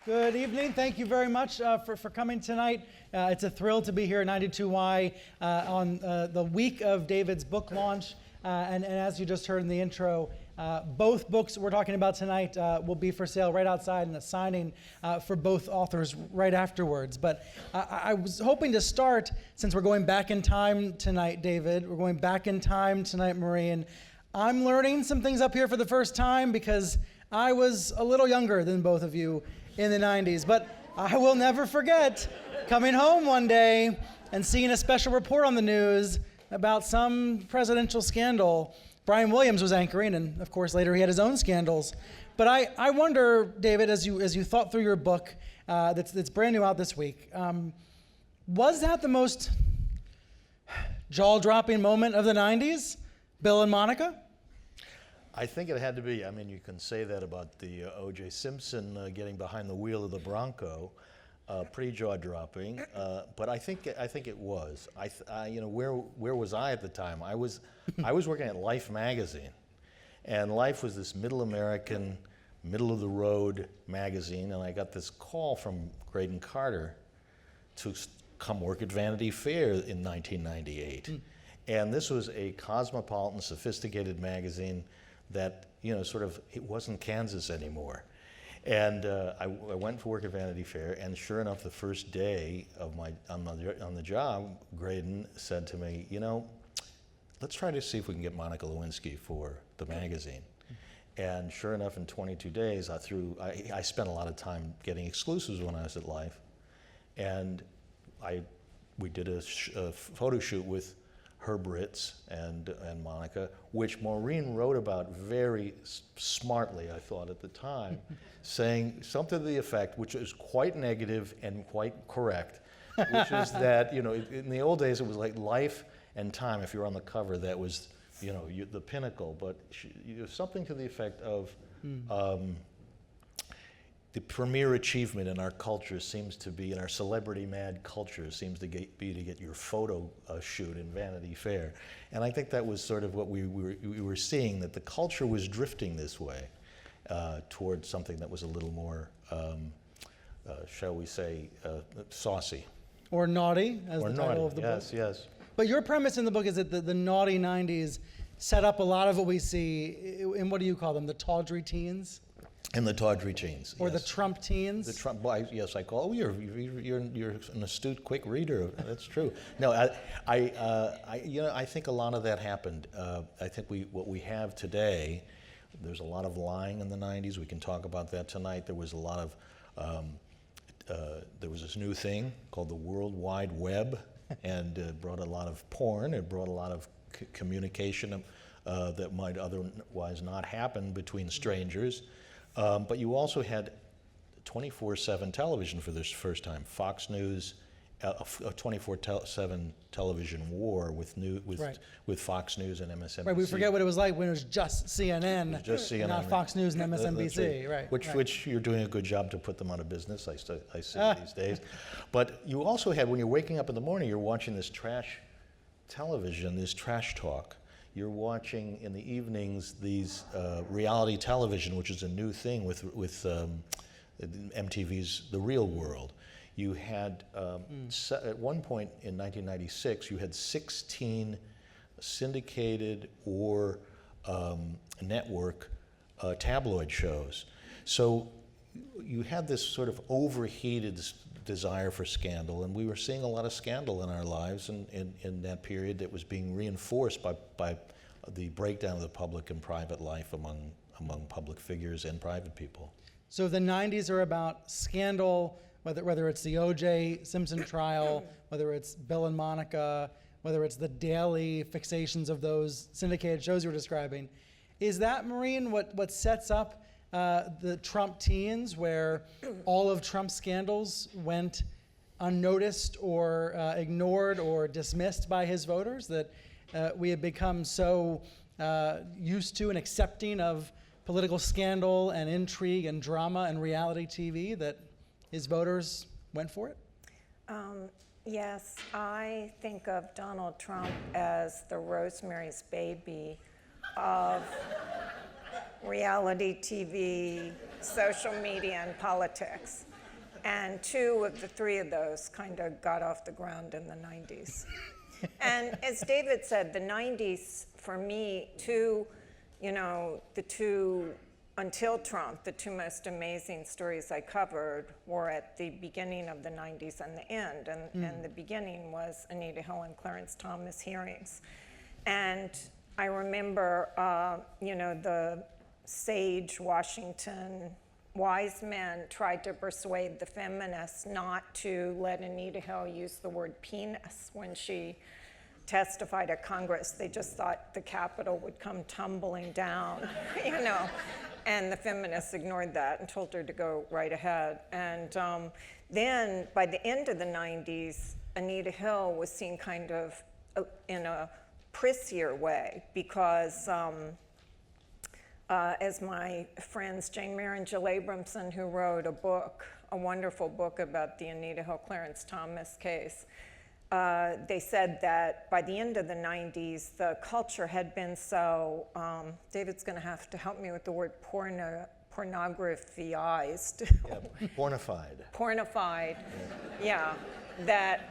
Good evening. Thank you very much for coming tonight. It's a thrill to be here at 92Y on the week of David's book launch. And as you just heard in the intro, both books we're talking about tonight will be for sale right outside and a signing for both authors right afterwards. But I was hoping to start, since we're going back in time tonight, David. We're going back in time tonight, Maureen. I'm learning some things up here for the first time because I was a little younger than both of you in the 90s. But I will never forget coming home one day and seeing a special report on the news about some presidential scandal. Brian Williams was anchoring, and of course later he had his own scandals. But I wonder, David, as you thought through your book that's brand new out this week, was that the most jaw-dropping moment of the 90s, Bill and Monica? I think it had to be. I mean, you can say that about the O.J. Simpson getting behind the wheel of the Bronco, pretty jaw-dropping. But I think it was. Where was I at the time? I was working at Life magazine, and Life was this middle American, middle of the road magazine, and I got this call from Graydon Carter to come work at Vanity Fair in 1998. And this was a cosmopolitan, sophisticated magazine that, it wasn't Kansas anymore. And I went to work at Vanity Fair, and sure enough, the first day of on the job, Graydon said to me, let's try to see if we can get Monica Lewinsky for the magazine. And sure enough, in 22 days, I spent a lot of time getting exclusives when I was at Life, and we did a photo shoot with Herb Ritz and Monica, which Maureen wrote about very smartly, I thought, at the time, saying something to the effect, which is quite negative and quite correct, which is that, in the old days it was like Life and Time. If you were on the cover, that was, the pinnacle. But something to the effect of the premier achievement in our culture seems to be, in our celebrity mad culture, seems to be to get your photo shoot in Vanity Fair. And I think that was sort of what we were seeing, that the culture was drifting this way towards something that was a little more, shall we say, saucy. Or naughty, as the title of the book. Yes. But your premise in the book is that the naughty 90s set up a lot of what we see in, what do you call them, the tawdry teens? And the tawdry teens, or yes. The Trump teens. The Trump, yes, I call. Oh, you're an astute, quick reader. That's true. No, I think a lot of that happened. I think what we have today, there's a lot of lying in the '90s. We can talk about that tonight. There was a lot of, there was this new thing called the World Wide Web, and it brought a lot of porn. It brought a lot of communication that might otherwise not happen between strangers. But you also had 24/7 television for this first time. Fox News, a 24/7 television war with Fox News and MSNBC. Right, we forget what it was like when it was just CNN, not Fox News and MSNBC. Right. Which you're doing a good job to put them out of business, I see these days. But you also had, when you're waking up in the morning, you're watching this trash television, this trash talk. You're watching in the evenings these reality television, which is a new thing with MTV's The Real World. You had, at one point in 1996, you had 16 syndicated or network tabloid shows. So you had this sort of overheated desire for scandal, and we were seeing a lot of scandal in our lives in that period that was being reinforced by the breakdown of the public and private life among public figures and private people. So the 90s are about scandal, whether it's the O.J. Simpson trial, whether it's Bill and Monica, whether it's the daily fixations of those syndicated shows you were describing. Is that, Maureen, what sets up the Trump teens, where all of Trump's scandals went unnoticed or ignored or dismissed by his voters, that we have become so used to and accepting of political scandal and intrigue and drama and reality TV that his voters went for it? Yes, I think of Donald Trump as the Rosemary's Baby of reality TV, social media, and politics. And 2 of the 3 of those kind of got off the ground in the 90s. And as David said, the 90s, for me, the 2, until Trump, the 2 most amazing stories I covered were at the beginning of the 90s and the end. And the beginning was Anita Hill and Clarence Thomas hearings. And I remember, the sage Washington wise men tried to persuade the feminists not to let Anita Hill use the word penis when she testified at Congress. They just thought the Capitol would come tumbling down, and the feminists ignored that and told her to go right ahead. And then by the end of the 90s, Anita Hill was seen kind of in a prissier way because as my friends Jane Mayer and Jill Abramson, who wrote a wonderful book about the Anita Hill Clarence Thomas case, they said that by the end of the 90s, the culture had been so, David's going to have to help me with the word pornographyized. Yeah, pornified. Pornified, yeah. That,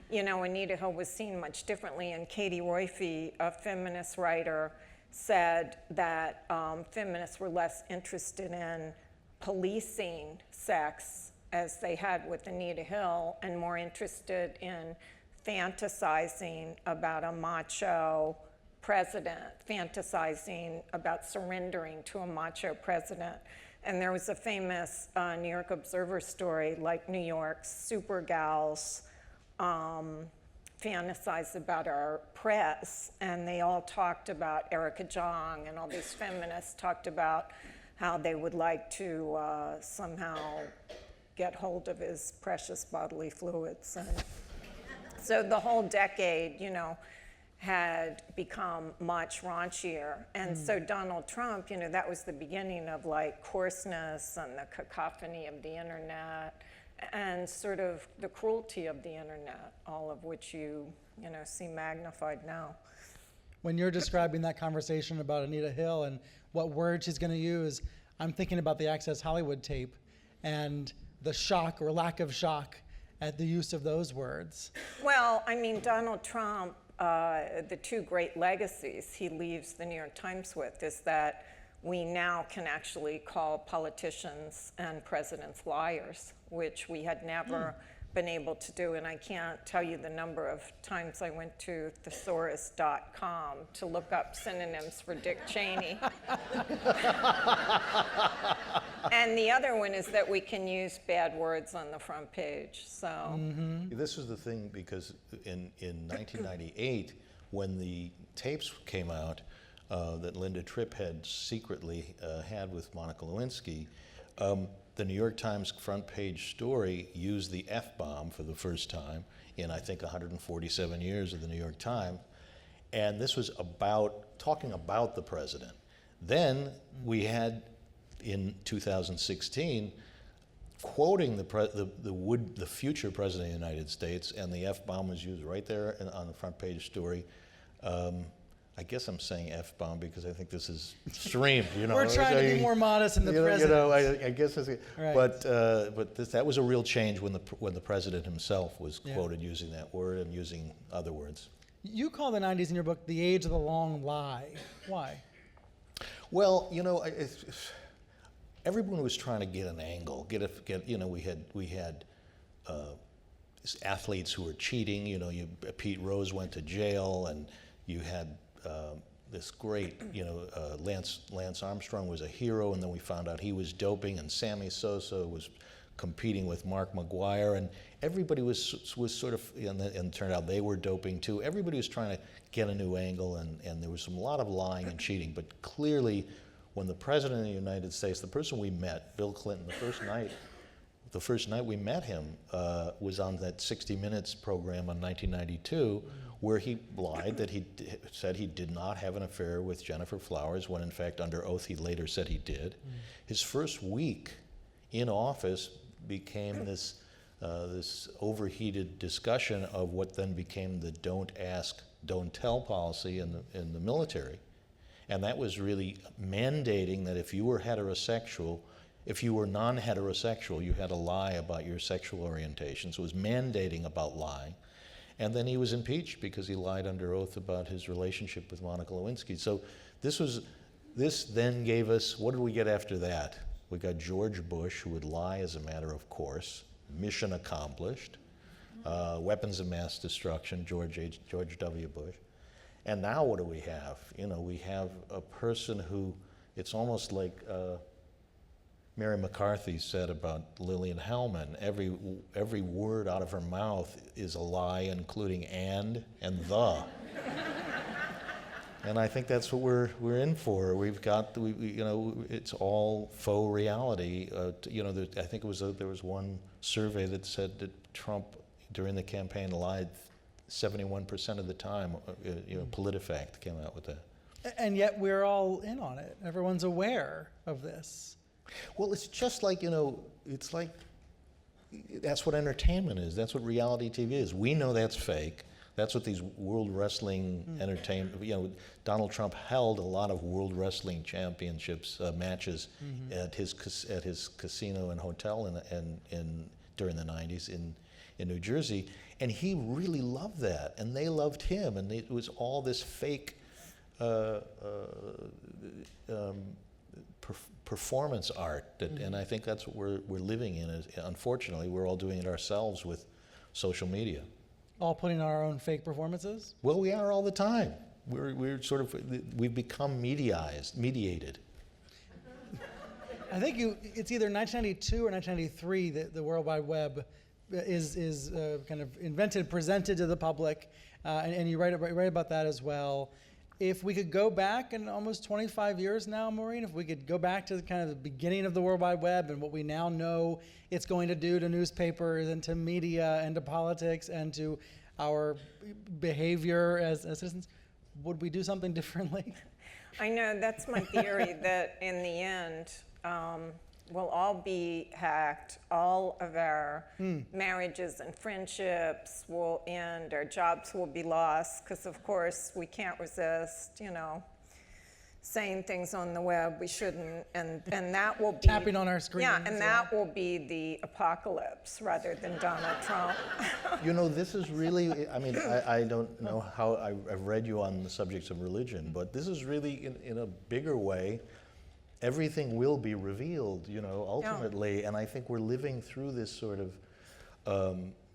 Anita Hill was seen much differently. And Katie Roiphe, a feminist writer, said that feminists were less interested in policing sex as they had with Anita Hill and more interested in fantasizing about a macho president, fantasizing about surrendering to a macho president. And there was a famous New York Observer story, like New York's super gals fantasized about our press, and they all talked about Erica Jong, and all these feminists talked about how they would like to somehow get hold of his precious bodily fluids. And so the whole decade, had become much raunchier. And so Donald Trump, that was the beginning of like coarseness and the cacophony of the internet and sort of the cruelty of the internet, all of which you see magnified now. When you're describing that conversation about Anita Hill and what word she's going to use, I'm thinking about the Access Hollywood tape and the shock or lack of shock at the use of those words. Well, Donald Trump, the 2 great legacies he leaves the New York Times with is that we now can actually call politicians and presidents liars, which we had never been able to do. And I can't tell you the number of times I went to thesaurus.com to look up synonyms for Dick Cheney. And the other one is that we can use bad words on the front page. So This is the thing, because in 1998, when the tapes came out that Linda Tripp had secretly had with Monica Lewinsky, the New York Times front page story used the F-bomb for the first time in, I think, 147 years of the New York Times. And this was talking about the president. Then we had, in 2016, quoting the future president of the United States, and the F-bomb was used right there on the front page story. I guess I'm saying F-bomb because I think this is streamed. We're trying to be more modest in the president. I guess that's it. Right. But that was a real change when the president himself was quoted using that word and using other words. You call the 90s in your book the age of the long lie. Why? Well, everyone was trying to get an angle. We had athletes who were cheating. Pete Rose went to jail, and you had this great, Lance Armstrong was a hero, and then we found out he was doping, and Sammy Sosa was competing with Mark McGuire, and everybody was sort of, and it turned out they were doping too. Everybody was trying to get a new angle, and there was a lot of lying and cheating. But clearly, when the president of the United States, the person we met, Bill Clinton, the first night we met him was on that 60 Minutes program on 1992, where he lied that he said he did not have an affair with Jennifer Flowers, when in fact under oath he later said he did. His first week in office became this overheated discussion of what then became the don't ask, don't tell policy in the military. And that was really mandating that if you were heterosexual if you were non-heterosexual, you had to lie about your sexual orientation. So it was mandating about lying. And then he was impeached because he lied under oath about his relationship with Monica Lewinsky. So this then gave us, what did we get after that? We got George Bush, who would lie as a matter of course, mission accomplished, weapons of mass destruction, George W. Bush. And now what do we have? You know, we have a person who, it's almost like Mary McCarthy said about Lillian Hellman, every word out of her mouth is a lie, including and the. And I think that's what we're in for. We've got, you know, it's all faux reality. You know, I think there was one survey that said that Trump, during the campaign, lied 71% of the time. You know, PolitiFact came out with that. And yet we're all in on it. Everyone's aware of this. Well, it's just like, you know, it's like, that's what entertainment is. That's what reality TV is. We know that's fake. That's what these World Wrestling entertainment, you know, Donald Trump held a lot of World Wrestling Championships matches at his casino and hotel during the 90s in New Jersey. And he really loved that, and they loved him, and it was all this fake performance art, and I think that's what we're living in. Unfortunately, we're all doing it ourselves with social media. All putting on our own fake performances? Well, we are all the time. We're sort of, we've become mediated. I think it's either 1992 or 1993 that the World Wide Web is kind of invented, presented to the public, and you write about that as well. If we could go back in almost 25 years now, Maureen, if we could go back to kind of the beginning of the World Wide Web and what we now know it's going to do to newspapers and to media and to politics and to our behavior as citizens, would we do something differently? I know, that's my theory, that in the end, we'll all be hacked. All of our marriages and friendships will end. Our jobs will be lost because, of course, we can't resist, you know, saying things on the web we shouldn't, and that will be tapping on our screens. Yeah, and that will be the apocalypse rather than Donald Trump. You know, this is really, I mean, I don't know how, I've read you on the subjects of religion, but this is really, in a bigger way, everything will be revealed, you know, ultimately. Yeah. And I think we're living through this sort of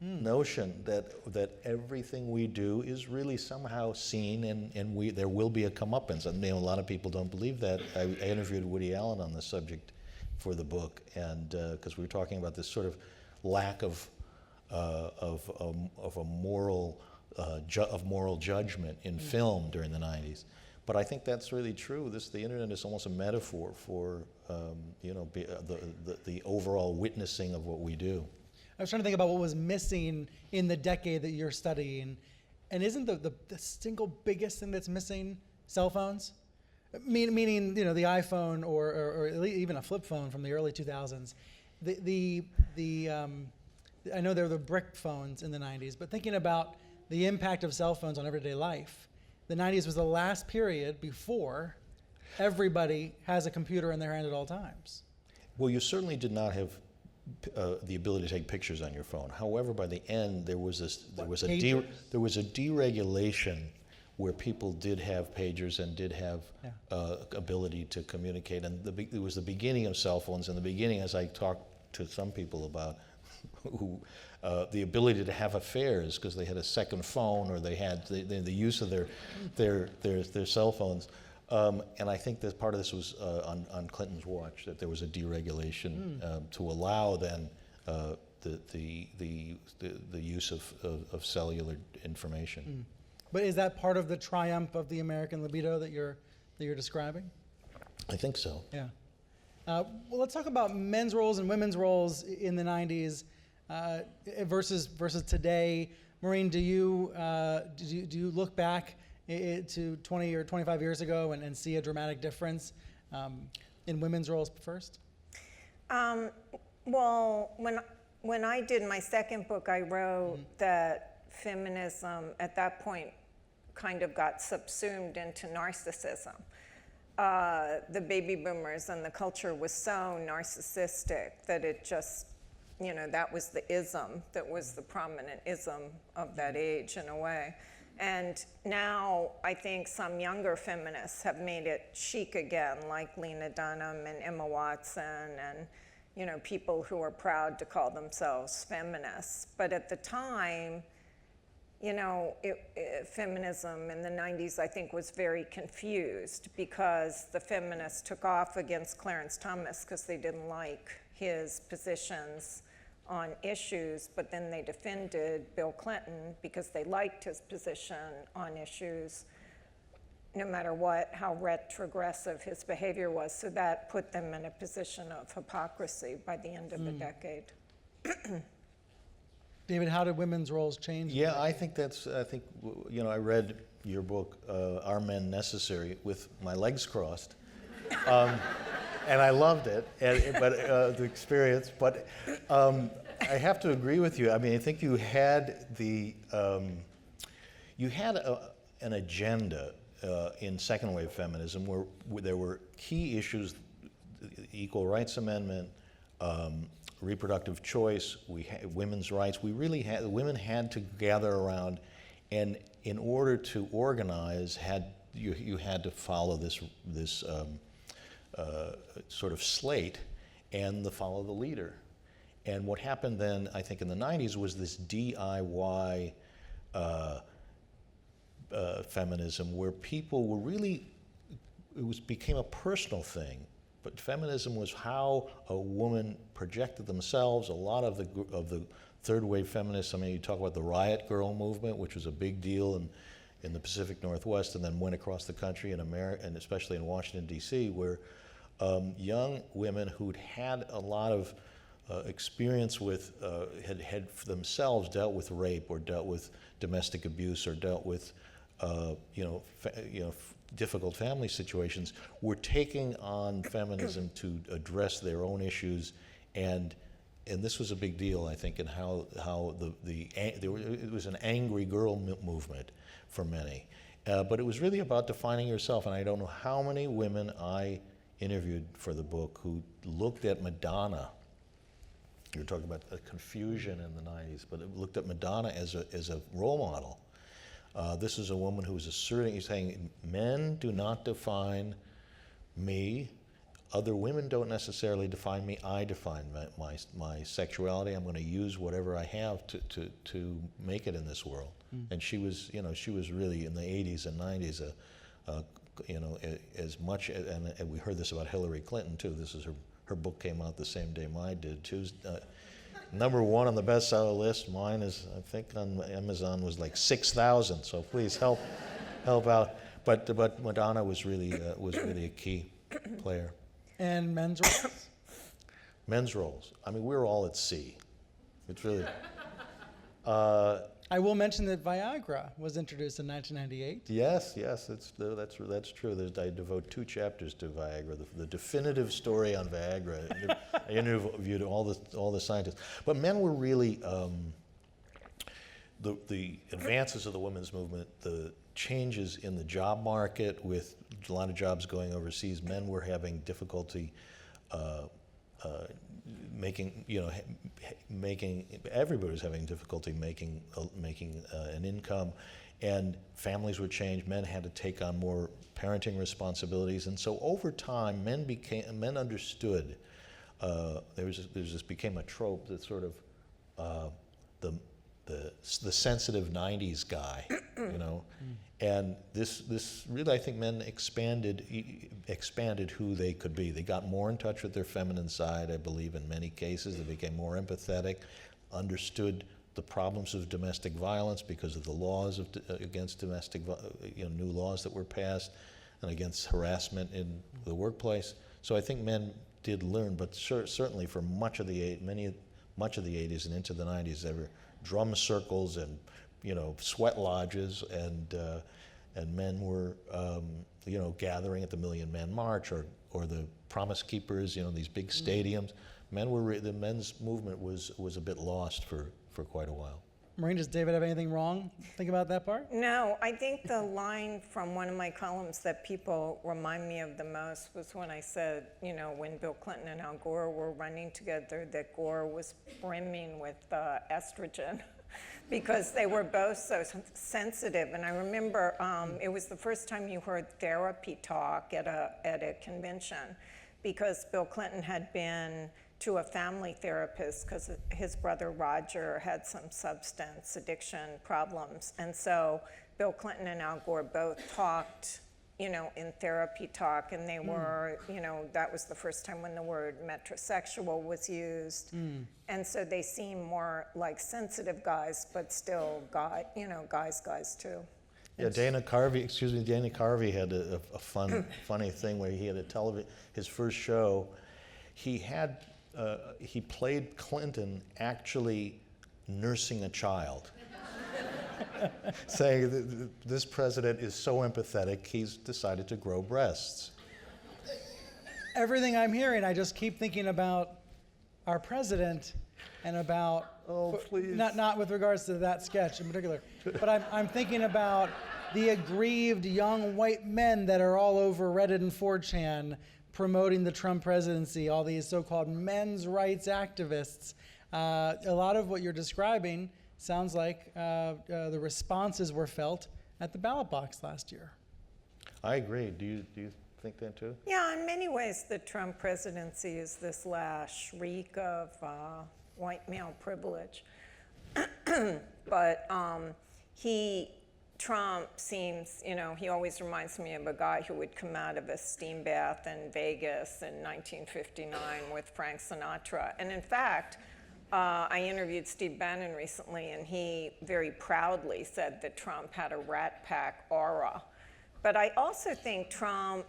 notion that everything we do is really somehow seen, and there will be a comeuppance. And, you know, a lot of people don't believe that. I interviewed Woody Allen on the subject for the book, and because we were talking about this sort of lack of a moral judgment in film during the 90s. But I think that's really true. The internet is almost a metaphor for you know, the overall witnessing of what we do. I was trying to think about what was missing in the decade that you're studying, and isn't the single biggest thing that's missing cell phones? Meaning, you know, the iPhone or even a flip phone from the early 2000s. I know there were the brick phones in the 90s, but thinking about the impact of cell phones on everyday life, the 90s was the last period before everybody has a computer in their hand at all times. Well, you certainly did not have the ability to take pictures on your phone. However, by the end, there was a deregulation where people did have pagers and did have ability to communicate. And it was the beginning of cell phones. In the beginning, as I talked to some people about, who the ability to have affairs because they had a second phone, or they had the use of their cell phones. And I think that part of this was on Clinton's watch, that there was a deregulation to allow then the use of cellular information. But is that part of the triumph of the American libido that you're describing? I think so. Yeah. Well, let's talk about men's roles and women's roles in the 90s versus today. Maureen, do you look back to 20 or 25 years ago and see a dramatic difference in women's roles first? Well, when I did my second book, I wrote that feminism at that point kind of got subsumed into narcissism. the baby boomers and the culture was so narcissistic that it just, that was the ism, that was the prominent ism of that age in a way. And now I think some younger feminists have made it chic again, like Lena Dunham and Emma Watson and, people who are proud to call themselves feminists. But at the time, feminism in the 90s, I think, was very confused because the feminists took off against Clarence Thomas because they didn't like his positions on issues, but then they defended Bill Clinton because they liked his position on issues, no matter how retrogressive his behavior was. So that put them in a position of hypocrisy by the end of the decade. David, how did women's roles change? Yeah, I think I read your book, Are Men Necessary, with my legs crossed. And I loved it, but the experience. But I have to agree with you. I mean, I think you had an agenda in second wave feminism where there were key issues: equal rights amendment, reproductive choice, women's rights. Women had to gather around, and in order to organize, you had to follow this sort of slate and follow the leader. And what happened then, I think in the 90s, was this DIY feminism where people were really, became a personal thing. But feminism was how a woman projected themselves. A lot of the third wave feminists, I mean, you talk about the Riot Girl movement, which was a big deal in the Pacific Northwest and then went across the country in America, and especially in Washington, D.C., where young women who'd had a lot of experience with, had themselves dealt with rape or dealt with domestic abuse or dealt with, difficult family situations, were taking on feminism to address their own issues, and this was a big deal, I think, in how it was an angry girl movement for many, but it was really about defining yourself. And I don't know how many women I interviewed for the book who looked at Madonna. You were talking about the confusion in the 90s, but it looked at Madonna as a role model. This is a woman who was saying, men do not define me, other women don't necessarily define me, I define my sexuality. I'm going to use whatever I have to make it in this world. And she was really in the 80s and 90s, as much, and we heard this about Hillary Clinton too. This is her book came out the same day mine did. She was #1 on the bestseller list. Mine is, I think, on Amazon was like 6,000. So please help out. But Madonna was really a key player. And men's roles? Men's roles. I mean, we're all at sea. It's really. I will mention that Viagra was introduced in 1998. Yes, that's true. I devote 2 chapters to Viagra, the definitive story on Viagra. I interviewed all the scientists, but men were really the advances of the women's movement, the changes in the job market with a lot of jobs going overseas. Men were having difficulty everybody was having difficulty making an income, and families were changed. Men had to take on more parenting responsibilities, and so over time, men understood. This became a trope that sort of the sensitive '90s guy, and this really, I think, men expanded who they could be. They got more in touch with their feminine side, I believe, in many cases. They became more empathetic, understood the problems of domestic violence because of the laws against domestic, new laws that were passed, and against harassment in the workplace. So I think men did learn, but certainly for much of the 80s and into the 90s, there were drum circles and sweat lodges, and men were gathering at the Million Man March or the Promise Keepers, these big stadiums. The men's movement was a bit lost for quite a while. Maureen, does David have anything wrong? Think about that part? No, I think the line from one of my columns that people remind me of the most was when I said, you know, when Bill Clinton and Al Gore were running together, that Gore was brimming with estrogen because they were both so sensitive. And I remember it was the first time you heard therapy talk at a convention, because Bill Clinton had been to a family therapist because his brother Roger had some substance addiction problems. And so Bill Clinton and Al Gore both talked, you know, in therapy talk, and they were, you know, that was the first time when the word metrosexual was used. And so they seem more like sensitive guys, but still guys too. Yeah, Dana Carvey had a funny thing where he had his first show, he played Clinton actually nursing a child. Saying that this president is so empathetic, he's decided to grow breasts. Everything I'm hearing, I just keep thinking about our president and about, please. Not with regards to that sketch in particular, but I'm thinking about the aggrieved young white men that are all over Reddit and 4chan promoting the Trump presidency, all these so-called men's rights activists. A lot of what you're describing sounds like the responses were felt at the ballot box last year. I agree. Do you think that too? Yeah, in many ways, the Trump presidency is this last shriek of white male privilege. But Trump seems, you know, he always reminds me of a guy who would come out of a steam bath in Vegas in 1959 with Frank Sinatra. And in fact, I interviewed Steve Bannon recently, and he very proudly said that Trump had a Rat Pack aura. But I also think Trump,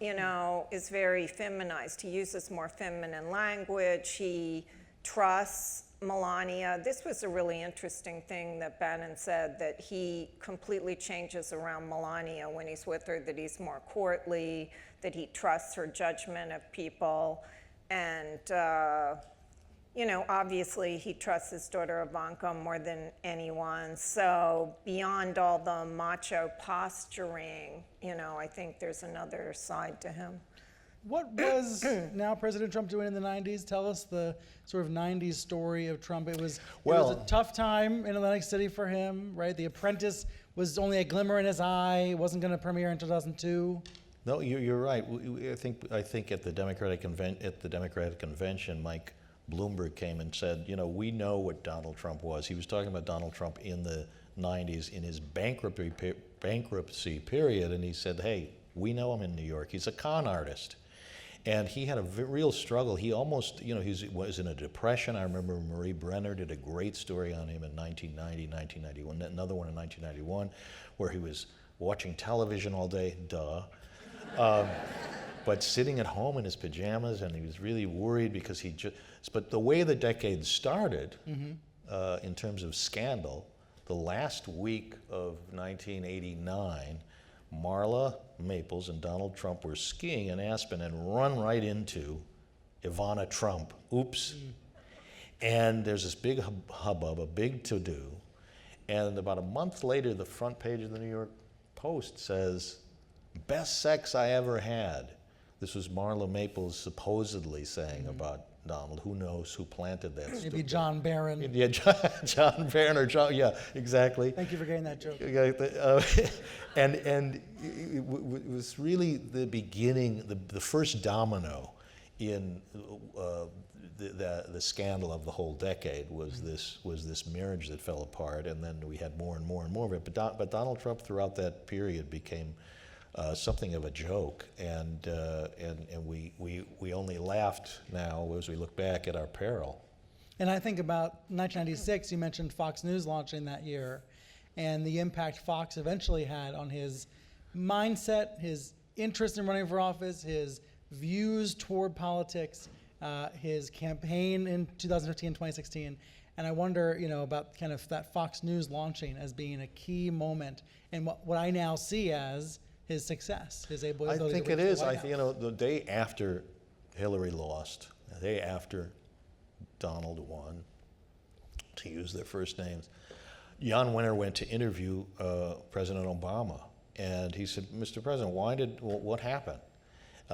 you know, is very feminized. He uses more feminine language. He trusts Melania. This was a really interesting thing that Bannon said, that he completely changes around Melania when he's with her, that he's more courtly, that he trusts her judgment of people. And, you know, obviously he trusts his daughter Ivanka more than anyone. So beyond all the macho posturing, you know, I think there's another side to him. What was now President Trump doing in the 90s? Tell us the sort of 90s story of Trump. It was a tough time in Atlantic City for him, right? The Apprentice was only a glimmer in his eye. It wasn't going to premiere in 2002. No, you're right. I think at the Democratic convention, Mike Bloomberg came and said, you know, we know what Donald Trump was. He was talking about Donald Trump in the 90s in his bankruptcy period, and he said, hey, we know him in New York. He's a con artist. And he had a real struggle. He almost, you know, he was in a depression. I remember Marie Brenner did a great story on him in 1990, 1991, another one in 1991, where he was watching television all day, but sitting at home in his pajamas, and he was really worried because but the way the decade started, in terms of scandal, the last week of 1989, Marla Maples and Donald Trump were skiing in Aspen and run right into Ivana Trump. Oops. And there's this big hubbub, a big to-do. And about a month later, the front page of the New York Post says, best sex I ever had. This was Marla Maples supposedly saying about Donald. Who knows who planted that? Maybe John Barron. Yeah, John Barron or John. Yeah, exactly. Thank you for getting that joke. And it was really the beginning, the first domino in the scandal of the whole decade was this marriage that fell apart, and then we had more and more and more of it. But Donald Trump throughout that period became something of a joke, and we only laughed now as we look back at our peril. And I think about 1996, you mentioned Fox News launching that year, and the impact Fox eventually had on his mindset, his interest in running for office, his views toward politics, his campaign in 2015 and 2016. And I wonder, you know, about kind of that Fox News launching as being a key moment in what I now see as his success, his ability to reach the White House. I think it is. You know, the day after Hillary lost, the day after Donald won, to use their first names. Jan Wenner went to interview President Obama, and he said, "Mr. President, what happened?"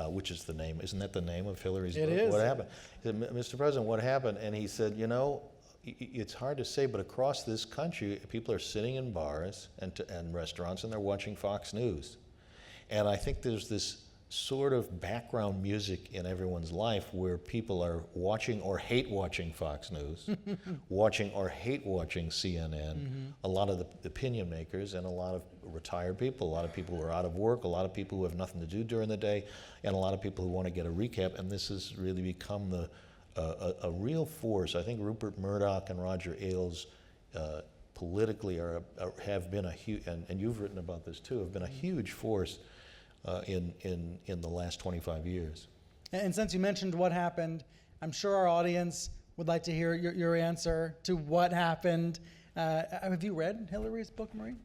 Which is the name, isn't that the name of Hillary's book? It is. What happened? He said, "Mr. President, what happened?" And he said, it's hard to say, but across this country, people are sitting in bars and restaurants, and they're watching Fox News. And I think there's this sort of background music in everyone's life where people are watching or hate watching Fox News, watching or hate watching CNN, a lot of the opinion makers and a lot of retired people, a lot of people who are out of work, a lot of people who have nothing to do during the day, and a lot of people who want to get a recap, and this has really become a real force. I think Rupert Murdoch and Roger Ailes politically have been a huge, and you've written about this too, have been a huge force in the last 25 years. And since you mentioned what happened, I'm sure our audience would like to hear your answer to what happened. Have you read Hillary's book, Maureen?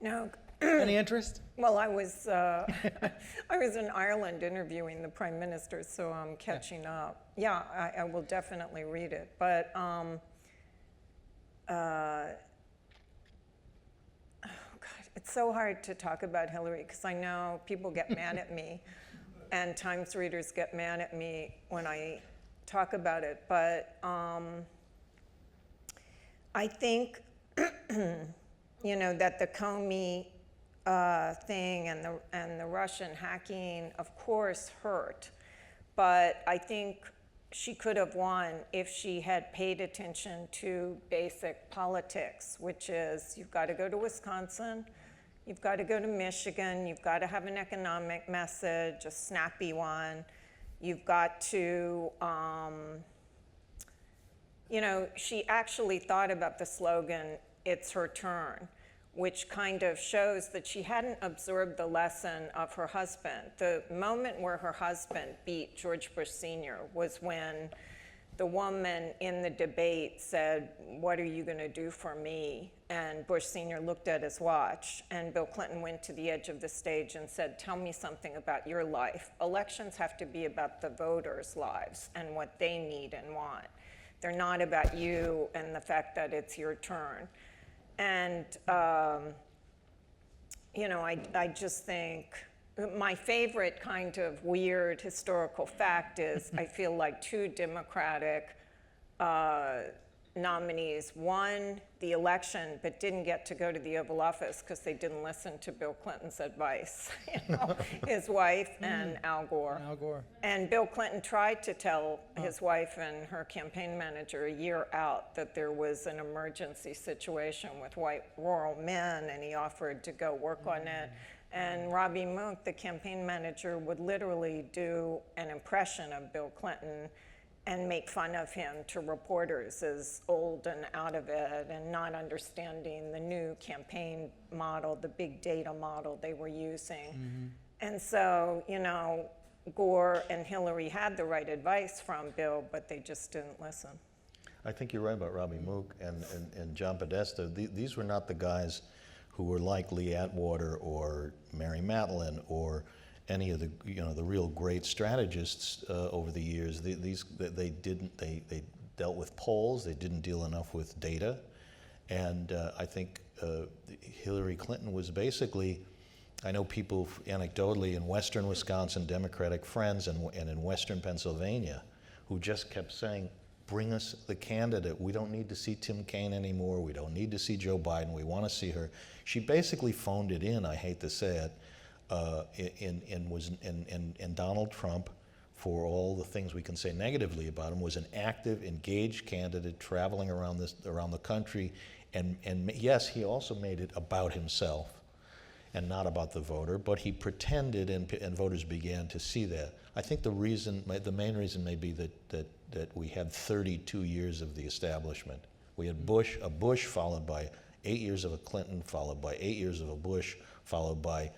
No. Any interest? Well, I was in Ireland interviewing the Prime Minister, so I'm catching up. Yeah, I will definitely read it. But it's so hard to talk about Hillary because I know people get mad at me, and Times readers get mad at me when I talk about it. But I think, that the Comey thing and the Russian hacking, of course, hurt. But I think she could have won if she had paid attention to basic politics, which is you've got to go to Wisconsin, you've got to go to Michigan, you've got to have an economic message, a snappy one. You've got to, she actually thought about the slogan, "It's her turn," which kind of shows that she hadn't absorbed the lesson of her husband. The moment where her husband beat George Bush Sr. was when the woman in the debate said, "What are you going to do for me?" And Bush Sr. looked at his watch, and Bill Clinton went to the edge of the stage and said, "Tell me something about your life." Elections have to be about the voters' lives and what they need and want. They're not about you and the fact that it's your turn. And, I just think my favorite kind of weird historical fact is I feel like two Democratic nominees won the election but didn't get to go to the Oval Office because they didn't listen to Bill Clinton's advice, his wife and Al Gore. Al Gore. And Bill Clinton tried to tell his wife and her campaign manager a year out that there was an emergency situation with white rural men, and he offered to go work on it. And Robbie Mook, the campaign manager, would literally do an impression of Bill Clinton and make fun of him to reporters as old and out of it and not understanding the new campaign model, the big data model they were using. And so, Gore and Hillary had the right advice from Bill, but they just didn't listen. I think you're right about Robbie Mook and John Podesta. These were not the guys who were like Lee Atwater or Mary Matlin or any of the the real great strategists over the years. They dealt with polls. They didn't deal enough with data, and I think Hillary Clinton was basically. I know people anecdotally in western Wisconsin, Democratic friends, and in western Pennsylvania, who just kept saying, "Bring us the candidate. We don't need to see Tim Kaine anymore. We don't need to see Joe Biden. We want to see her." She basically phoned it in. I hate to say it. And Donald Trump, for all the things we can say negatively about him, was an active, engaged candidate traveling around the country, and yes, he also made it about himself and not about the voter, but he pretended, and voters began to see that. I think the main reason may be that we had 32 years of the establishment. We had a Bush followed by 8 years of a Clinton, followed by 8 years of a Bush, followed by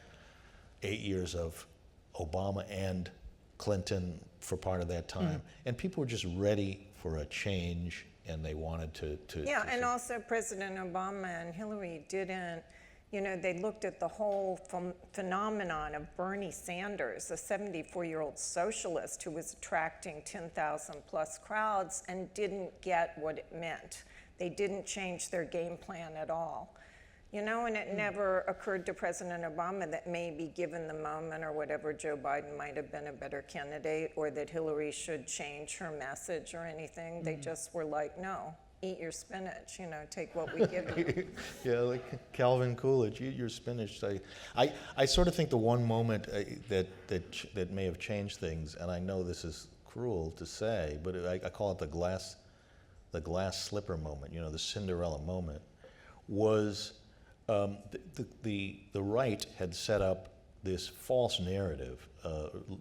8 years of Obama and Clinton for part of that time. And people were just ready for a change, and they wanted to Yeah, and also President Obama and Hillary didn't You know, they looked at the whole phenomenon of Bernie Sanders, a 74-year-old socialist who was attracting 10,000 plus crowds and didn't get what it meant. They didn't change their game plan at all. You know, and it never occurred to President Obama that maybe given the moment or whatever, Joe Biden might have been a better candidate, or that Hillary should change her message or anything. They just were like, no, eat your spinach, you know, take what we give you. Yeah, like Calvin Coolidge, eat your spinach. I sort of think the one moment that may have changed things, and I know this is cruel to say, but I call it the glass slipper moment, you know, the Cinderella moment, was the right had set up this false narrative.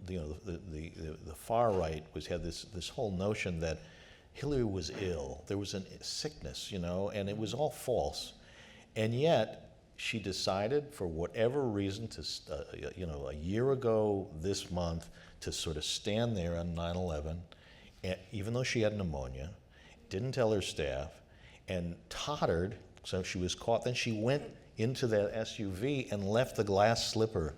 You know, the far right had this whole notion that Hillary was ill. There was a sickness, you know, and it was all false. And yet she decided, for whatever reason, to you know, a year ago this month, to sort of stand there on 9/11, and even though she had pneumonia, didn't tell her staff, and tottered. So she was caught. Then she went into that SUV and left the glass slipper.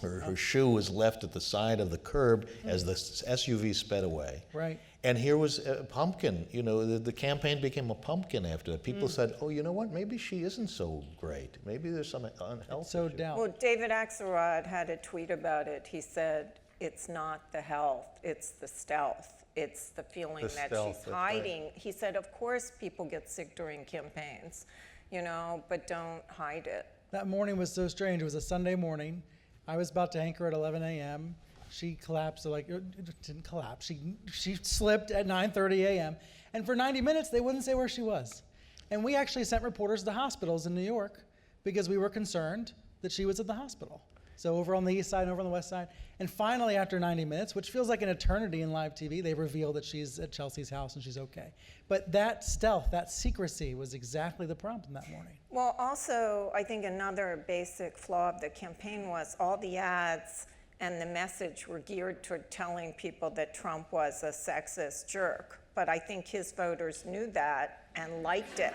Her shoe was left at the side of the curb as the SUV sped away. Right. And here was a pumpkin. You know, the campaign became a pumpkin after that. People said, oh, you know what? Maybe she isn't so great. Maybe there's some unhealth So issue. down. Well, David Axelrod had a tweet about it. He said, it's not the health, it's the stealth. It's the feeling The that stealth, she's that's right. hiding. He said, of course people get sick during campaigns, you know, but don't hide it. That morning was so strange. It was a Sunday morning. I was about to anchor at 11 a.m. She collapsed, didn't collapse. She slipped at 9:30 a.m. And for 90 minutes, they wouldn't say where she was. And we actually sent reporters to hospitals in New York because we were concerned that she was at the hospital. So over on the east side and over on the west side. And finally, after 90 minutes, which feels like an eternity in live TV, they reveal that she's at Chelsea's house and she's okay. But that stealth, that secrecy was exactly the problem that morning. Well, also, I think another basic flaw of the campaign was all the ads and the message were geared toward telling people that Trump was a sexist jerk. But I think his voters knew that and liked it.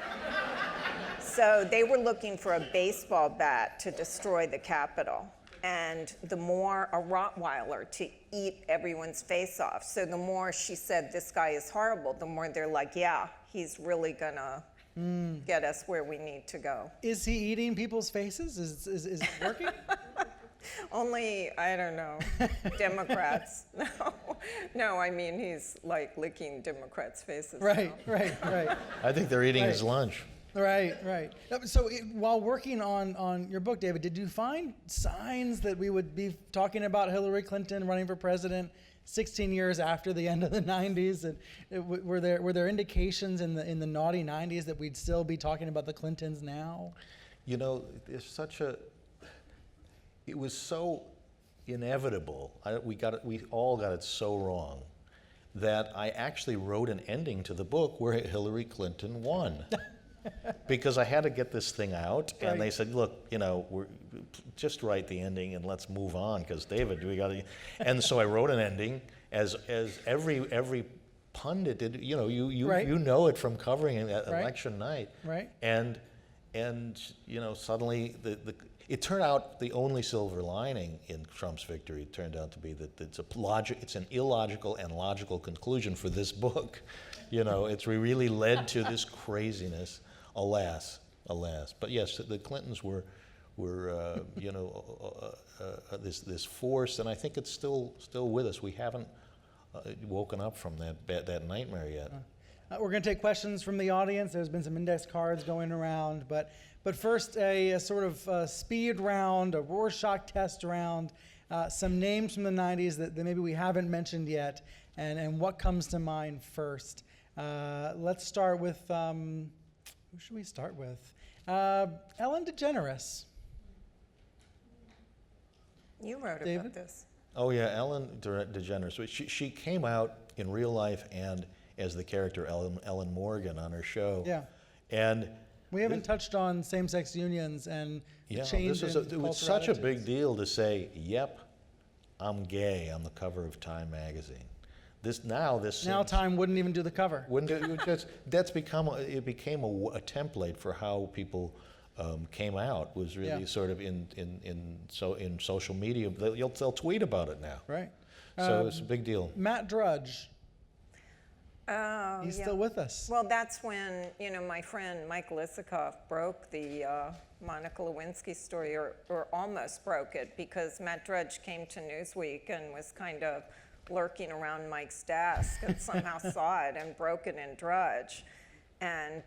So they were looking for a baseball bat to destroy the Capitol. And the more a Rottweiler to eat everyone's face off. So the more she said, this guy is horrible, the more they're like, yeah, he's really gonna get us where we need to go. Is he eating people's faces? Is it working? Only, I don't know, Democrats. No, I mean, he's like licking Democrats' faces. Right. I think they're eating his lunch. Right. So while working on your book, David, did you find signs that we would be talking about Hillary Clinton running for president 16 years after the end of the 90s? And were there indications in the naughty 90s that we'd still be talking about the Clintons now? You know, it was so inevitable. We all got it so wrong that I actually wrote an ending to the book where Hillary Clinton won. Because I had to get this thing out, and they said, look, you know, just write the ending and let's move on, because David, we got to. And so I wrote an ending, as every pundit did. You know, you know it from covering it at election night. Right. And you know, suddenly it turned out the only silver lining in Trump's victory turned out to be that it's an illogical and logical conclusion for this book. You know, it's really led to this craziness. Alas. But yes, the Clintons were you know, this force, and I think it's still with us. We haven't woken up from that nightmare yet. We're going to take questions from the audience. There's been some index cards going around, but first a sort of speed round, a Rorschach test round, some names from the 90s that maybe we haven't mentioned yet, and what comes to mind first. Let's start with, who should we start with? Ellen DeGeneres. You wrote David? about this. Oh yeah, Ellen DeGeneres. She came out in real life and as the character Ellen Morgan on her show. Yeah. And we haven't touched on same-sex unions and the change in it was such a big deal to say, yep, I'm gay on the cover of Time magazine. Now Time wouldn't even do the cover. It became a template for how people came out was really Yeah. sort of in social media. They'll tweet about it now. Right. So it's a big deal. Matt Drudge, Oh, he's yeah. still with us. Well, that's when, my friend Michael Isikoff broke the Monica Lewinsky story, or almost broke it, because Matt Drudge came to Newsweek and was kind of lurking around Mike's desk and somehow saw it and broke it in Drudge. And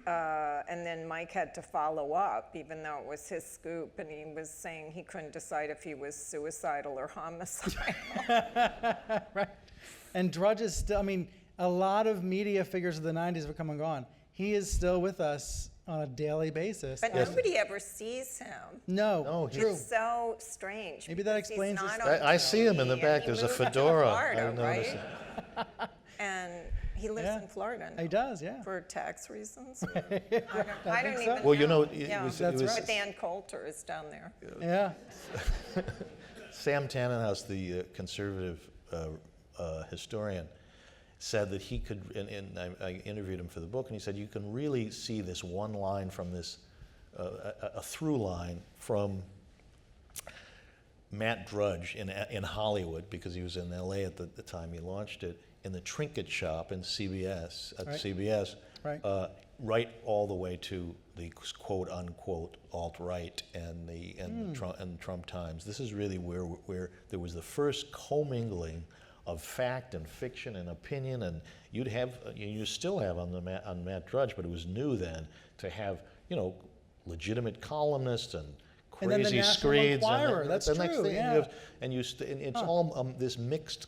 then Mike had to follow up, even though it was his scoop, and he was saying he couldn't decide if he was suicidal or homicidal. Right. And Drudge is still, a lot of media figures of the 90s have come and gone. He is still with us on a daily basis. But nobody ever sees him. No, he's- true. It's so strange. Maybe that because he's explains his- not on I see him in the TV, back. and he There's a moved to fedora. Florida, I noticed right? And he lives Yeah. in Florida now. He does, yeah. For tax reasons. I don't think even so. Well, know. it Yeah. was, That's right. But Dan Coulter is down there. Yeah. Sam Tannenhouse, the conservative historian, said that he could, and I interviewed him for the book, and he said you can really see this one line from this, a through line from Matt Drudge in Hollywood, because he was in LA at the time he launched it, in the trinket shop in CBS, at Right. CBS, Right. right all the way to the quote unquote alt-right and the Trump Times. This is really where there was the first commingling of fact and fiction and opinion, and you still have on Matt Drudge, but it was new then to have legitimate columnists and And then the crazy National screeds. Enquirer, and that's the next true, thing yeah. you have, and it's all this mixed,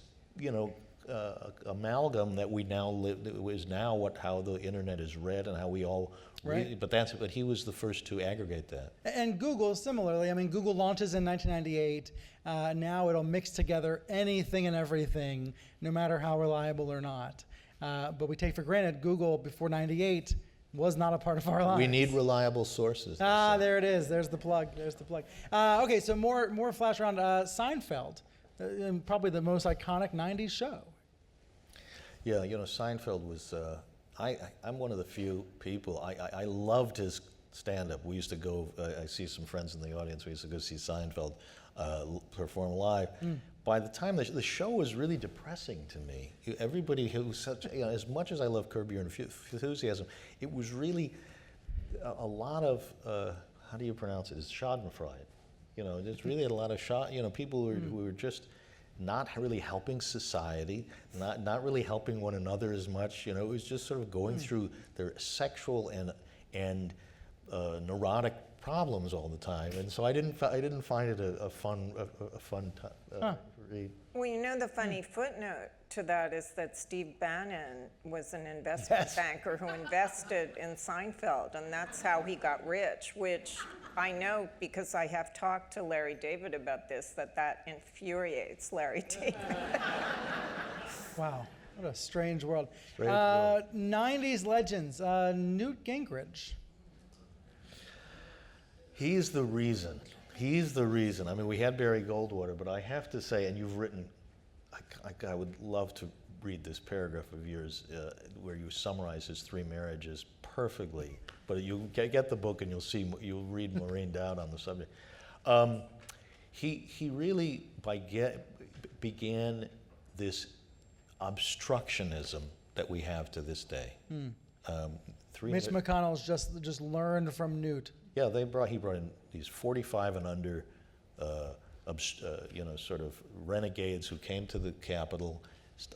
amalgam that we now live. Is now how the internet is read and how we all. Right. But he was the first to aggregate that. And Google, similarly, Google launches in 1998. Now it'll mix together anything and everything, no matter how reliable or not. But we take for granted Google before 98 was not a part of our lives. We need reliable sources. There it is. There's the plug. Okay, so more flash around. Seinfeld, probably the most iconic 90s show. Yeah, Seinfeld was. I'm one of the few people. I loved his stand-up. We used to go. I see some friends in the audience. We used to go see Seinfeld perform live. By the time the show was really depressing to me. Everybody who was such, as much as I love Curb Your Enthusiasm, it was really a lot of how do you pronounce it? It's Schadenfreude. There's really a lot of people who were just not really helping society, not really helping one another as much. It was just sort of going through their sexual and neurotic problems all the time, and so I didn't find it a fun read. Well, the funny footnote to that is that Steve Bannon was an investment banker who invested in Seinfeld, and that's how he got rich, which I know because I have talked to Larry David about this, that infuriates Larry David. Wow, what a strange world. Strange world. 90s legends, Newt Gingrich. He's the reason. We had Barry Goldwater, but I have to say, and you've written, I would love to read this paragraph of yours where you summarize his 3 marriages perfectly. But you get the book and you'll read Maureen Dowd on the subject. He really began this obstructionism that we have to this day. Mitch McConnell's just learned from Newt. Yeah, he brought in these 45 and under, sort of renegades who came to the Capitol,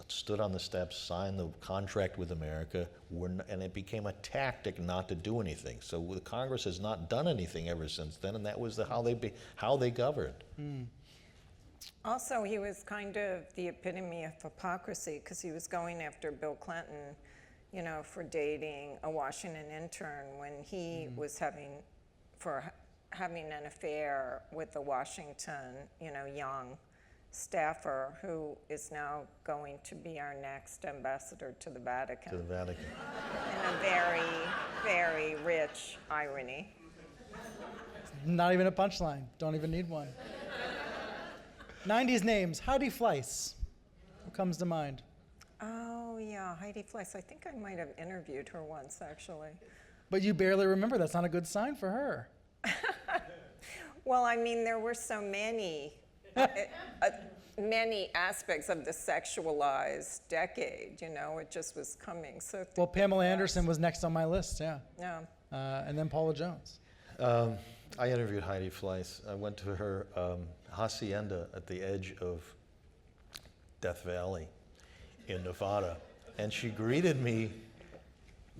stood on the steps, signed the contract with America, and it became a tactic not to do anything. So the Congress has not done anything ever since then, and that was how they governed. Also, he was kind of the epitome of hypocrisy because he was going after Bill Clinton, for dating a Washington intern when he was having an affair with a Washington, young staffer who is now going to be our next ambassador to the Vatican. To the Vatican. In a very, very rich irony. Not even a punchline. Don't even need one. 90s names. Heidi Fleiss. Who comes to mind? Oh, yeah, Heidi Fleiss. I think I might have interviewed her once, actually. But you barely remember. That's not a good sign for her. Well, I mean, there were so many, many aspects of the sexualized decade, you know, it just was coming so thick Well, and Pamela fast. Anderson was next on my list, yeah. Yeah. And then Paula Jones. I interviewed Heidi Fleiss. I went to her hacienda at the edge of Death Valley in Nevada, and she greeted me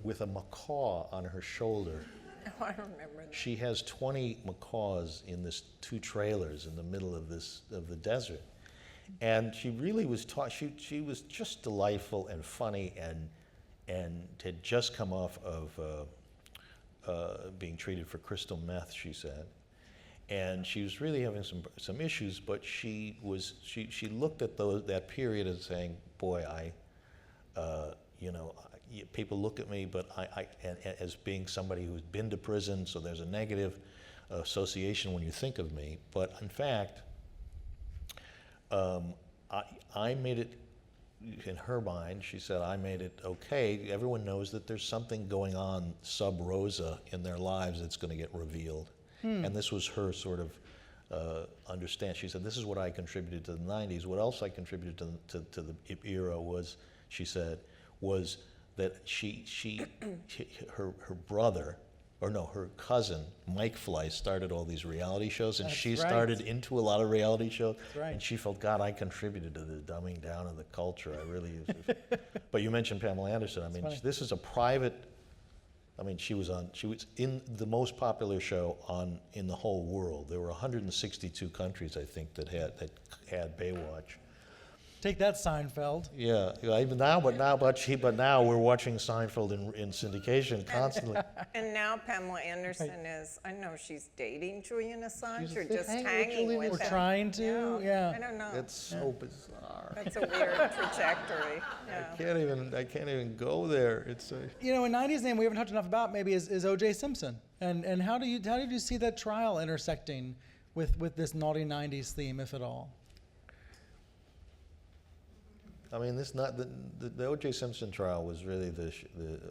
with a macaw on her shoulder. Oh, I remember that. She has 20 macaws in this 2 trailers in the middle of the desert, and she really was she was just delightful and funny, and had just come off of being treated for crystal meth, she said, and she was really having some issues, but she looked at that period as saying, boy, you know, people look at me, but and as being somebody who's been to prison, so there's a negative association when you think of me. But in fact, I made it, in her mind, she said, I made it okay. Everyone knows that there's something going on sub rosa in their lives that's going to get revealed. And this was her sort of understand. She said, this is what I contributed to the 90s. What else I contributed to the era was, she said, was that her brother, or no, her cousin, Mike Fleiss, started all these reality shows, and That's she right. started into a lot of reality shows. That's right. And she felt, God, I contributed to the dumbing down of the culture. I really. But you mentioned Pamela Anderson. I mean, funny. this is a private. I mean, she was in the most popular show in the whole world. There were 162 countries, I think, that had Baywatch. Take that, Seinfeld. Yeah, even now, but now we're watching Seinfeld in syndication constantly. And now Pamela Anderson is, I know she's dating Julian Assange She's or just hanging with hanging Julian with Or him. trying to, yeah. I don't know. It's so bizarre. That's a weird trajectory. Yeah. I can't even go there. It's You know, a 90s name we haven't talked enough about maybe is O.J. Simpson. And how did you see that trial intersecting with this naughty 90s theme, if at all? I mean, the O.J. Simpson trial was really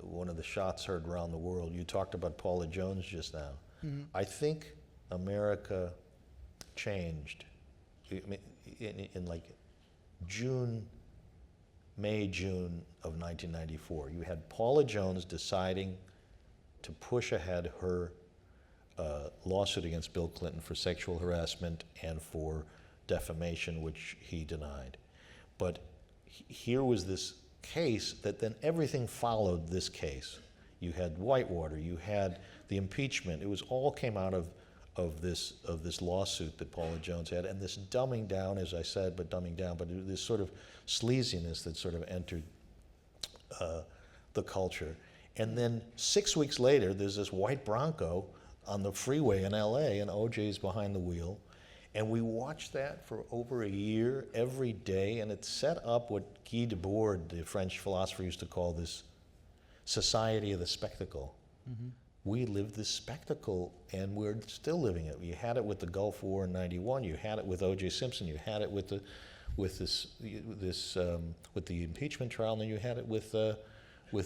one of the shots heard around the world. You talked about Paula Jones just now. Mm-hmm. I think America changed. I mean, in like May, June of 1994, you had Paula Jones deciding to push ahead her lawsuit against Bill Clinton for sexual harassment and for defamation, which he denied. But here was this case that then everything followed this case. You had Whitewater, you had the impeachment. It was all came out of this lawsuit that Paula Jones had, and this dumbing down, as I said, but this sort of sleaziness that sort of entered the culture. And then 6 weeks later, there's this white Bronco on the freeway in LA, and OJ's behind the wheel. And we watched that for over a year, every day, and it set up what Guy Debord, the French philosopher, used to call this society of the spectacle. Mm-hmm. We lived this spectacle, and we're still living it. You had it with the Gulf War in '91. You had it with O.J. Simpson. You had it with the impeachment trial, and then you had it with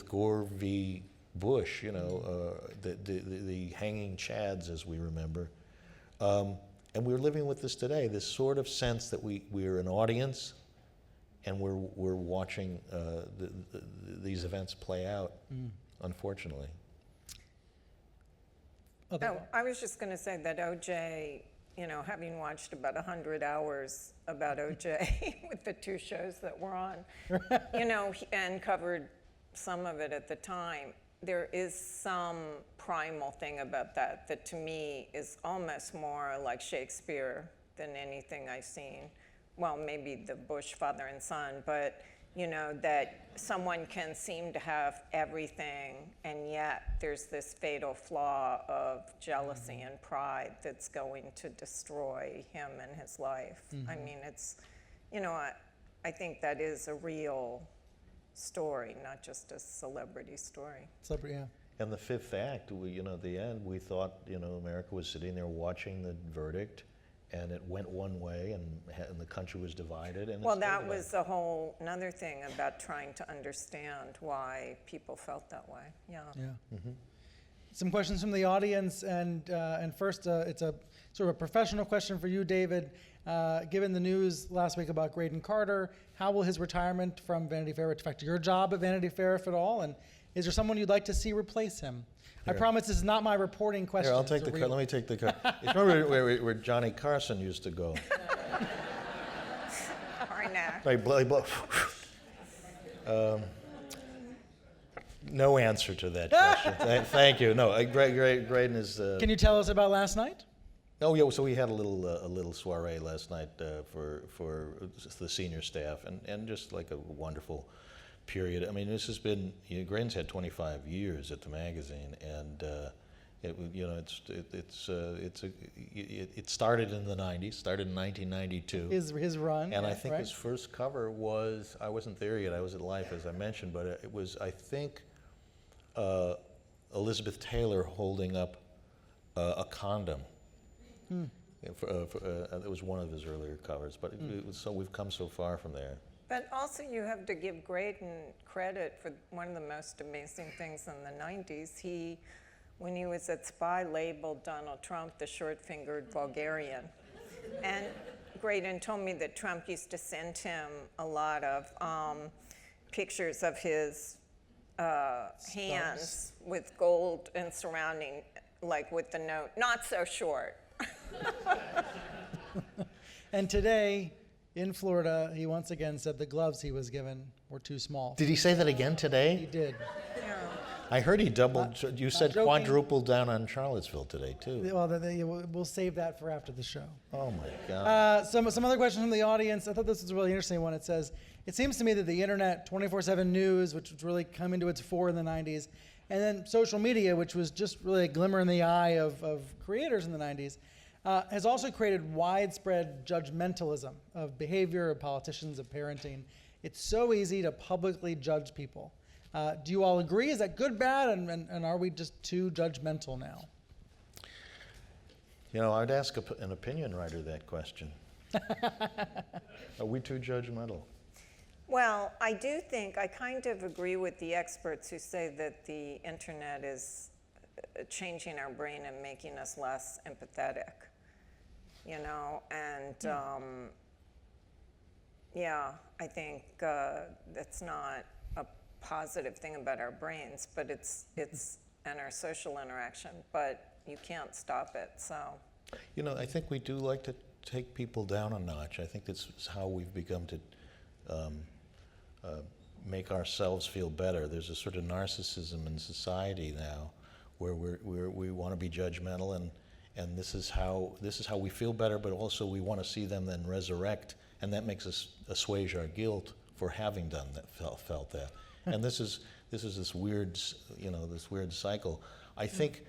Gore v. Bush. You know, the hanging chads, as we remember. And we're living with this today, this sort of sense that we're an audience and we're watching these events play out, unfortunately. Oh, I was just going to say that OJ, you know, having watched about 100 hours about OJ with the 2 shows that were on, you know, and covered some of it at the time, there is some primal thing about that to me is almost more like Shakespeare than anything I've seen. Well, maybe the Bush father and son, but you know, that someone can seem to have everything and yet there's this fatal flaw of jealousy and pride that's going to destroy him and his life. I mean, it's, you know, I think that is a real story, not just a celebrity story. Celebrity, yeah. And the 5th act, at the end, we thought, America was sitting there watching the verdict, and it went one way, and the country was divided. And well, that was a whole another thing about trying to understand why people felt that way. Yeah. Yeah. Mm-hmm. Some questions from the audience, and first, it's a sort of a professional question for you, David. Given the news last week about Graydon Carter, how will his retirement from Vanity Fair affect your job at Vanity Fair, if at all? And is there someone you'd like to see replace him? I promise this is not my reporting question. Here, I'll take the. Let me take the card. You remember where Johnny Carson used to go? Like no answer to that question. Thank you. No, Graydon is. Can you tell us about last night? Oh yeah, so we had a little soiree last night for the senior staff, and just like a wonderful period. I mean, this has been, Graydon's had 25 years at the magazine, and it started in the 90s, started in 1992. His run. And yeah, I think right? his first cover was, I wasn't there yet, I was at Life as I mentioned, but it was, I think, Elizabeth Taylor holding up a condom. It was one of his earlier covers, but it was, so we've come so far from there. But also you have to give Graydon credit for one of the most amazing things in the 90s. When he was at Spy, labeled Donald Trump the short-fingered vulgarian. And Graydon told me that Trump used to send him a lot of pictures of his hands with gold and surrounding, like with the note, "Not so short." And today, in Florida, he once again said the gloves he was given were too small. Did he say that again today? He did. Yeah. I heard he doubled, you said joking. quadrupled down on Charlottesville today, too. Well, we'll save that for after the show. Oh, my God. Some other questions from the audience. I thought this was a really interesting one. It says, it seems to me that the internet, 24/7 news, which was really come into its fore in the 90s, and then social media, which was just really a glimmer in the eye of creators in the 90s, has also created widespread judgmentalism of behavior of politicians, of parenting. It's so easy to publicly judge people. Do you all agree? Is that good, bad, and are we just too judgmental now? I'd ask an opinion writer that question. Are we too judgmental? Well, I do think, I kind of agree with the experts who say that the internet is changing our brain and making us less empathetic, and I think that's not a positive thing about our brains, but it's and our social interaction, but you can't stop it, so. I think we do like to take people down a notch. I think that's how we've become to make ourselves feel better. There's a sort of narcissism in society now where we want to be judgmental, and this is how we feel better, but also we want to see them then resurrect, and that makes us assuage our guilt for having done that, felt that. And this is this weird, this weird cycle. I think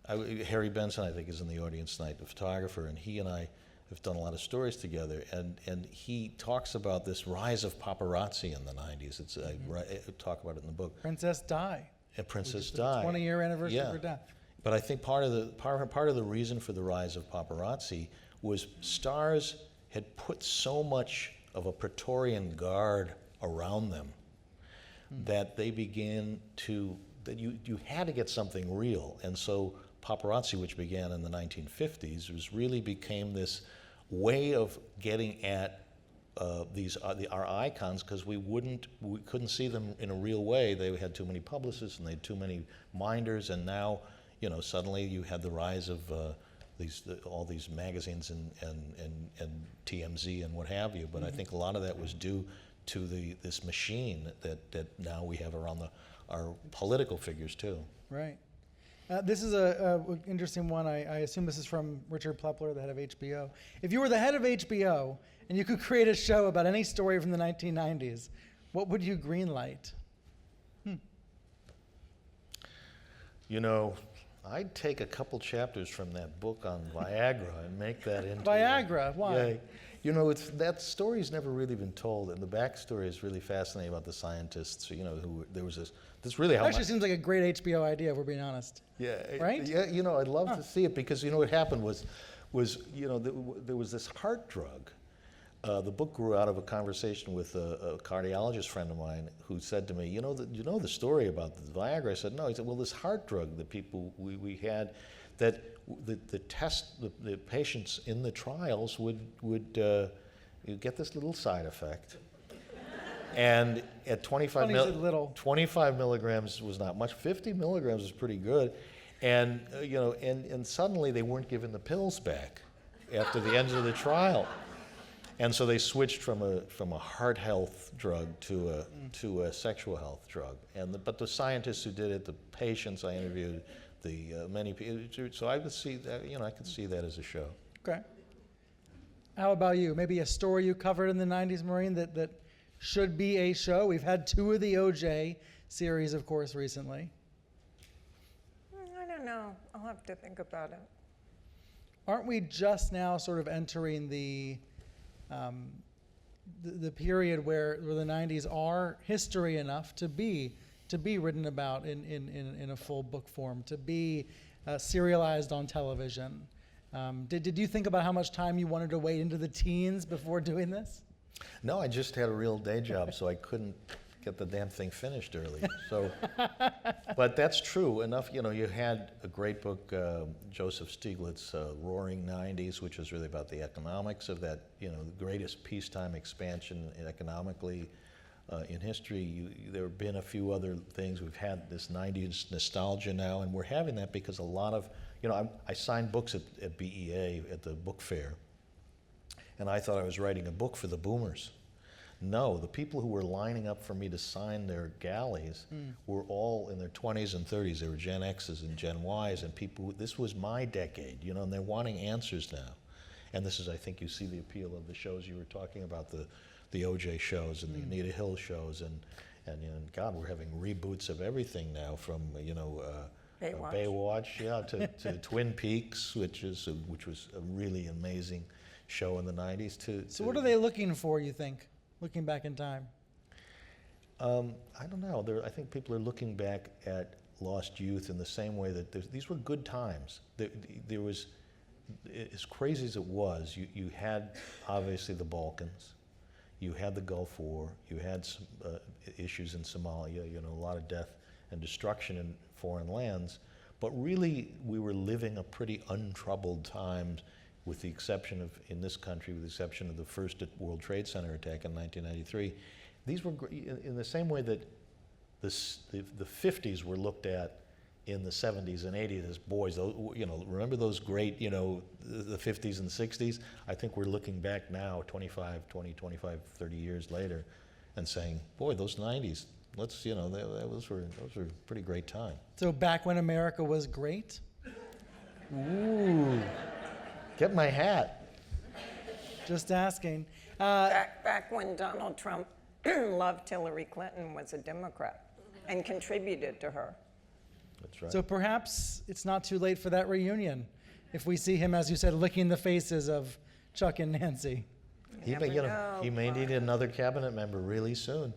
Harry Benson, I think, is in the audience tonight, the photographer, and he and I have done a lot of stories together, and he talks about this rise of paparazzi in the 90s. It's I talk about it in the book. Princess Di. And Princess Di. 20-year anniversary of her death. But I think part of the reason for the rise of paparazzi was stars had put so much of a Praetorian guard around them that they began to, that you had to get something real. And so paparazzi, which began in the 1950s, really became this way of getting at our icons, because we couldn't see them in a real way. They had too many publicists and they had too many minders, and now suddenly you had the rise of all these magazines and TMZ and what have you. But I think a lot of that was due to this machine that now we have around our political figures too. Right. This is an interesting one. I assume this is from Richard Plepler, the head of HBO. If you were the head of HBO and you could create a show about any story from the 1990s, what would you greenlight? I'd take a couple chapters from that book on Viagra and make that into Viagra? Why? Yeah, that story's never really been told, and the backstory is really fascinating about the scientists. Who there was this really how actually seems like a great HBO idea, if we're being honest. Yeah, right? Yeah, I'd love to see it, because what happened was there was this heart drug The book grew out of a conversation with a cardiologist friend of mine who said to me, you know the story about the Viagra? I said, no. He said, well, this heart drug that we had, that the patients in the trials would you get this little side effect. And at 25 milligrams was not much. 50 milligrams was pretty good. And, and suddenly they weren't given the pills back after the end of the trial. And so they switched from a heart health drug to a sexual health drug. But the scientists who did it, the patients I interviewed, the many people. So I could see that. I could see that as a show. Okay. How about you? Maybe a story you covered in the '90s, Maureen, that should be a show. We've had 2 of the OJ series, of course, recently. I don't know. I'll have to think about it. Aren't we just now sort of entering the period where the '90s are history enough to be written about in a full book form, to be serialized on television? Did you think about how much time you wanted to wait into the teens before doing this? No, I just had a real day job, so I couldn't get the damn thing finished early. So, but that's true enough. You had a great book, Joseph Stiglitz, Roaring '90s, which is really about the economics of that, the greatest peacetime expansion economically in history. There have been a few other things. We've had this '90s nostalgia now, and we're having that because a lot of, I signed books at BEA at the book fair, and I thought I was writing a book for the boomers. No, the people who were lining up for me to sign their galleys were all in their 20s and 30s. They were Gen X's and Gen Y's, and this was my decade, and they're wanting answers now. And this is, I think you see the appeal of the shows you were talking about, the OJ shows and the Anita Hill shows, and God, we're having reboots of everything now, from, Baywatch, to Twin Peaks, which was a really amazing show in the '90s. So what are they looking for, you think? Looking back in time? I don't know. I think people are looking back at lost youth in the same way that these were good times. There was, as crazy as it was, you had obviously the Balkans, you had the Gulf War, you had some issues in Somalia, a lot of death and destruction in foreign lands, but really we were living a pretty untroubled time, with the exception of, in this country, with the exception of the first World Trade Center attack in 1993. These were, in the same way that the 50s were looked at in the 70s and 80s as boys, remember those great, the 50s and 60s? I think we're looking back now, 25, 30 years later, and saying, boy, those 90s, those were a pretty great time. So back when America was great? Ooh. Get my hat. Just asking. Back when Donald Trump loved Hillary Clinton, was a Democrat, and contributed to her. That's right. So perhaps it's not too late for that reunion, if we see him, as you said, licking the faces of Chuck and Nancy. He may need another cabinet member really soon.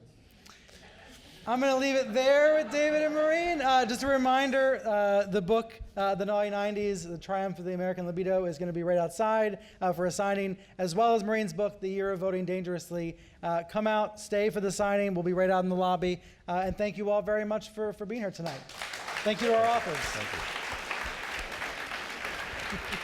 I'm going to leave it there with David and Maureen. Just a reminder, the book, The Naughty 90s, The Triumph of the American Libido, is going to be right outside for a signing, as well as Maureen's book, The Year of Voting Dangerously. Come out, stay for the signing. We'll be right out in the lobby. And thank you all very much for being here tonight. Thank you to our authors. Thank you.